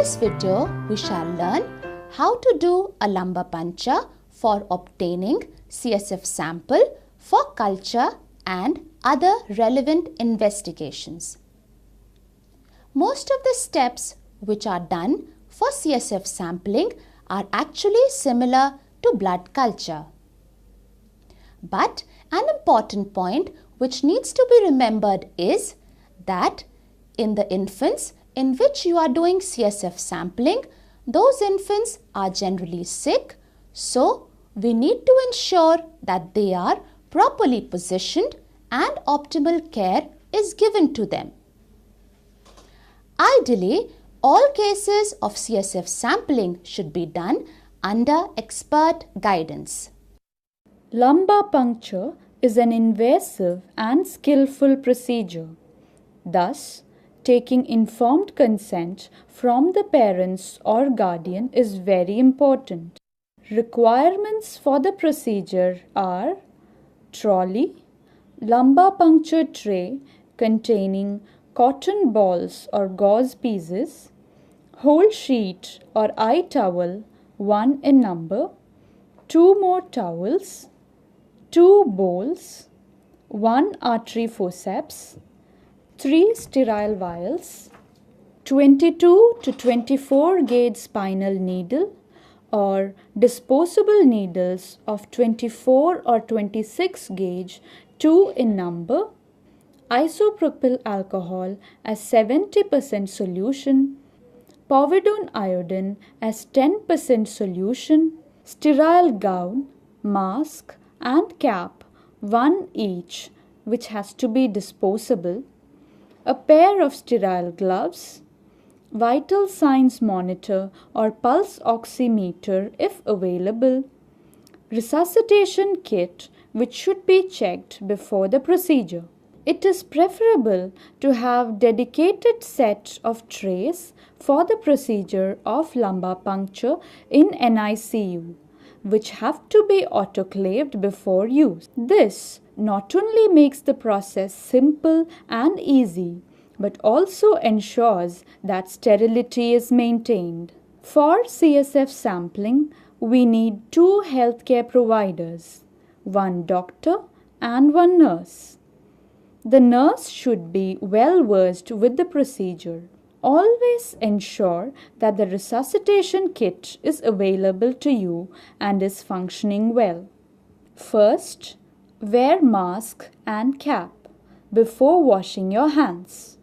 this video, we shall learn how to do a lumbar puncture for obtaining CSF sample for culture and other relevant investigations. Most of the steps which are done for CSF sampling are actually similar to blood culture. But an important point which needs to be remembered is that in the infants in which you are doing CSF sampling, those infants are generally sick, so we need to ensure that they are properly positioned and optimal care is given to them. Ideally, all cases of CSF sampling should be done under expert guidance. Lumbar puncture is an invasive and skillful procedure. Thus, taking informed consent from the parents or guardian is very important. Requirements for the procedure are trolley, lumbar puncture tray containing cotton balls or gauze pieces, whole sheet or eye towel, 1 in number, 2 more towels, 2 bowls, 1 artery forceps, 3 sterile vials, 22 to 24 gauge spinal needle or disposable needles of 24 or 26 gauge, 2 in number, isopropyl alcohol as 70% solution, povidone iodine as 10% solution, sterile gown, mask and cap, 1 each, which has to be disposable, a pair of sterile gloves, vital signs monitor or pulse oximeter if available, resuscitation kit which should be checked before the procedure. It is preferable to have dedicated set of trays for the procedure of lumbar puncture in NICU, which have to be autoclaved before use. This not only makes the process simple and easy, but also ensures that sterility is maintained. For CSF sampling, we need 2 healthcare providers, 1 doctor and 1 nurse. The nurse should be well versed with the procedure. Always ensure that the resuscitation kit is available to you and is functioning well. First, wear mask and cap before washing your hands.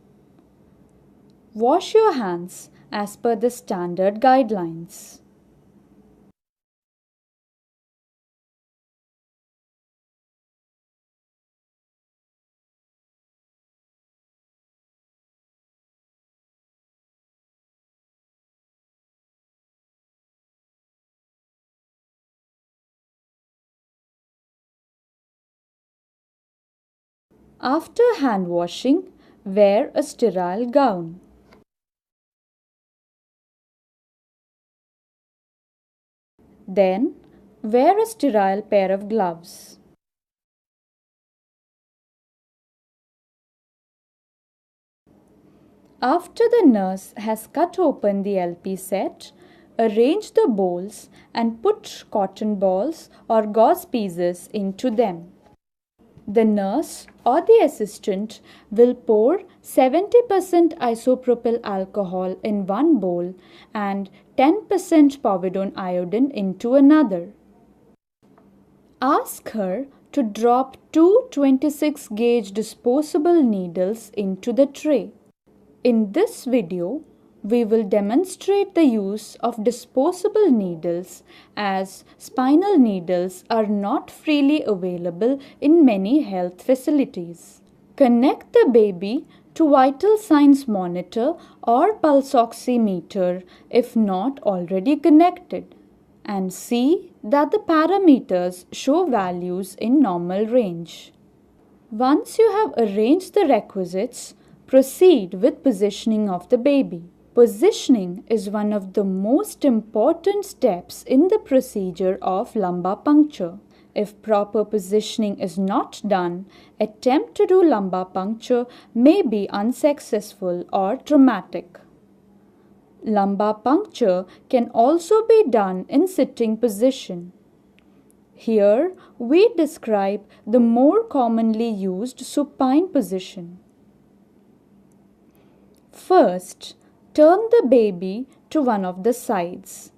Wash your hands as per the standard guidelines. After hand washing, wear a sterile gown. Then, wear a sterile pair of gloves. After the nurse has cut open the LP set, arrange the bowls and put cotton balls or gauze pieces into them. The nurse or the assistant will pour 70% isopropyl alcohol in one bowl and 10% povidone iodine into another. Ask her to drop 2 26 gauge disposable needles into the tray. In this video, we will demonstrate the use of disposable needles as spinal needles are not freely available in many health facilities. Connect the baby to vital signs monitor or pulse oximeter if not already connected, and see that the parameters show values in normal range. Once you have arranged the requisites, proceed with positioning of the baby. Positioning is one of the most important steps in the procedure of lumbar puncture. If proper positioning is not done, attempt to do lumbar puncture may be unsuccessful or traumatic. Lumbar puncture can also be done in sitting position. Here we describe the more commonly used supine position. First, turn the baby to one of the sides.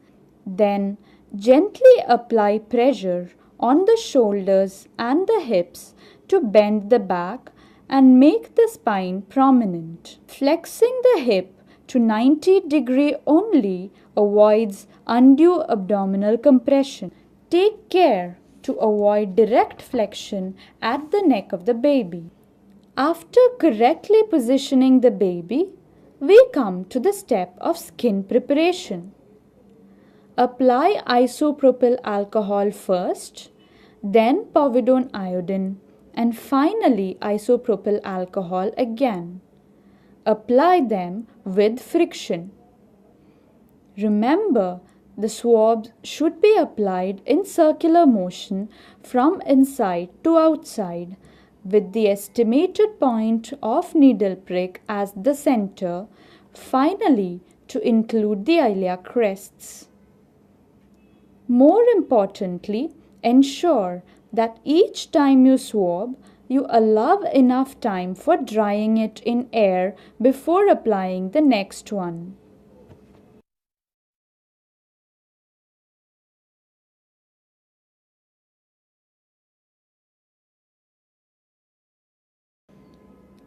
Then gently apply pressure on the shoulders and the hips to bend the back and make the spine prominent. Flexing the hip to 90 degree only avoids undue abdominal compression. Take care to avoid direct flexion at the neck of the baby. After correctly positioning the baby, we come to the step of skin preparation. Apply isopropyl alcohol first, then povidone iodine, and finally isopropyl alcohol again. Apply them with friction. Remember, the swabs should be applied in circular motion from inside to outside, with the estimated point of needle prick as the center, finally to include the iliac crests. More importantly, ensure that each time you swab, you allow enough time for drying it in air before applying the next one.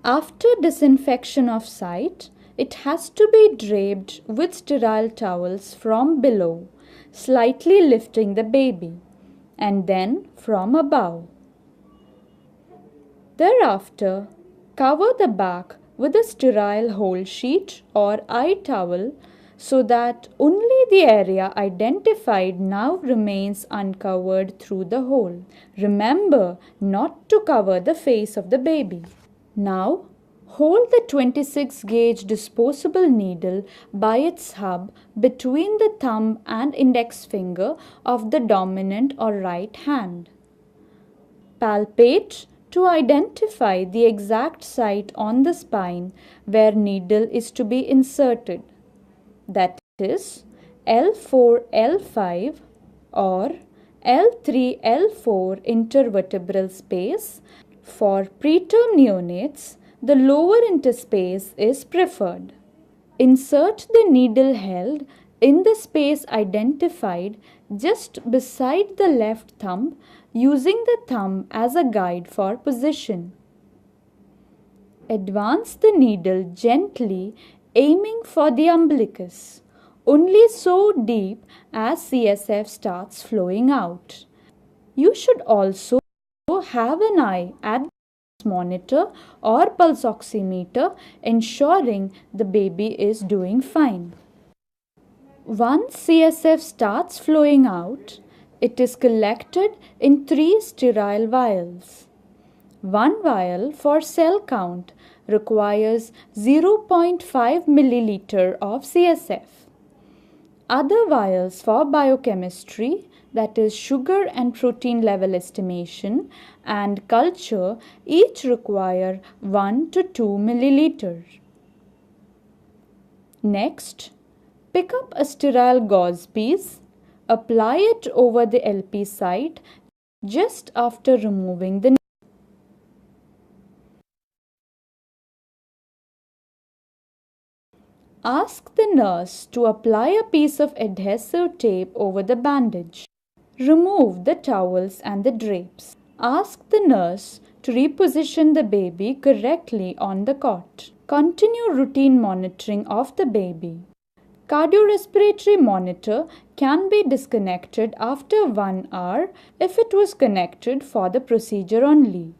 After disinfection of site, it has to be draped with sterile towels from below, slightly lifting the baby, and then from above. Thereafter, cover the back with a sterile whole sheet or eye towel so that only the area identified now remains uncovered through the hole. Remember not to cover the face of the baby. Now, hold the 26 gauge disposable needle by its hub between the thumb and index finger of the dominant or right hand. Palpate to identify the exact site on the spine where needle is to be inserted. That is L4, L5 or L3, L4 intervertebral space. For preterm neonates, the lower interspace is preferred. Insert the needle held in the space identified just beside the left thumb, using the thumb as a guide for position. Advance the needle gently, aiming for the umbilicus, only so deep as CSF starts flowing out. You should also have an eye at the monitor or pulse oximeter, ensuring the baby is doing fine. Once CSF starts flowing out, it is collected in 3 sterile vials. One vial for cell count requires 0.5 milliliter of CSF. Other vials for biochemistry, that is sugar and protein level estimation, and culture each require 1 to 2 milliliter. Next, pick up a sterile gauze piece, apply it over the LP site just after removing the needle. Ask the nurse to apply a piece of adhesive tape over the bandage. Remove the towels and the drapes. Ask the nurse to reposition the baby correctly on the cot. Continue routine monitoring of the baby. Cardiorespiratory monitor can be disconnected after 1 hour if it was connected for the procedure only.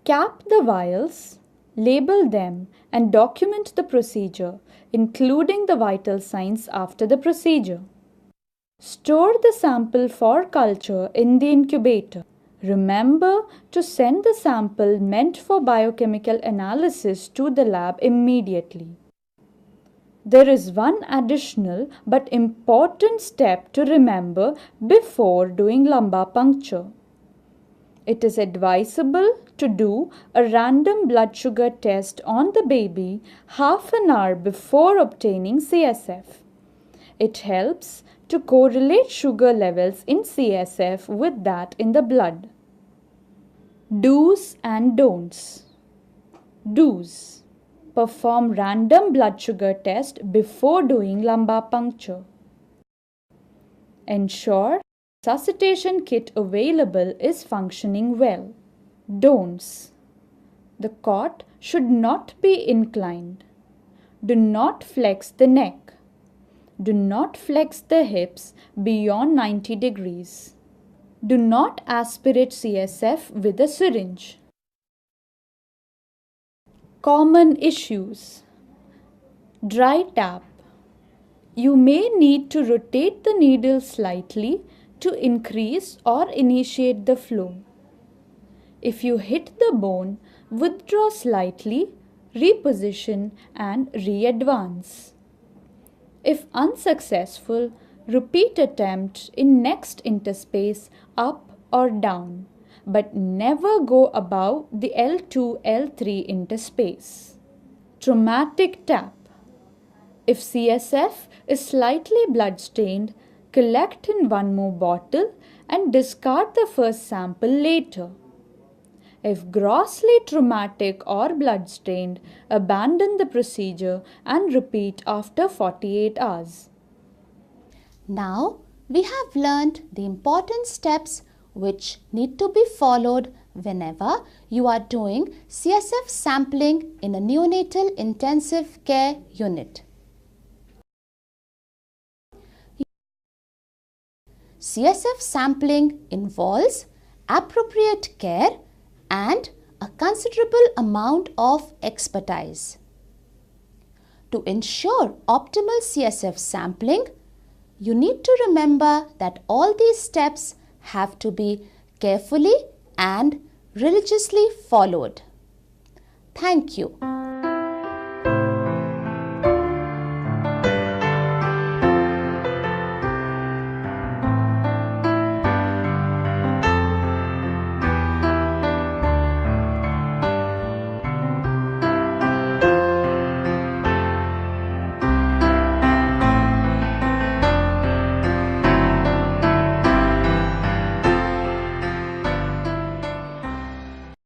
Cap the vials, label them, and document the procedure, including the vital signs after the procedure. Store the sample for culture in the incubator. Remember to send the sample meant for biochemical analysis to the lab immediately. There is one additional but important step to remember before doing lumbar puncture. It is advisable to do a random blood sugar test on the baby half an hour before obtaining CSF. It helps to correlate sugar levels in CSF with that in the blood. Do's and don'ts. Do's. Perform random blood sugar test before doing lumbar puncture. Ensure resuscitation kit available is functioning well. Don'ts. The cot should not be inclined. Do not flex the neck. Do not flex the hips beyond 90 degrees. Do not aspirate CSF with a syringe. Common issues. Dry tap. You may need to rotate the needle slightly to increase or initiate the flow. If you hit the bone, withdraw slightly, reposition and re-advance. If unsuccessful, repeat attempt in next interspace up or down, but never go above the L2, L3 interspace. Traumatic tap. If CSF is slightly blood-stained, collect in one more bottle and discard the first sample later. If grossly traumatic or blood-stained, abandon the procedure and repeat after 48 hours. Now, we have learned the important steps which need to be followed whenever you are doing CSF sampling in a neonatal intensive care unit. CSF sampling involves appropriate care and a considerable amount of expertise. To ensure optimal CSF sampling, you need to remember that all these steps have to be carefully and religiously followed. Thank you.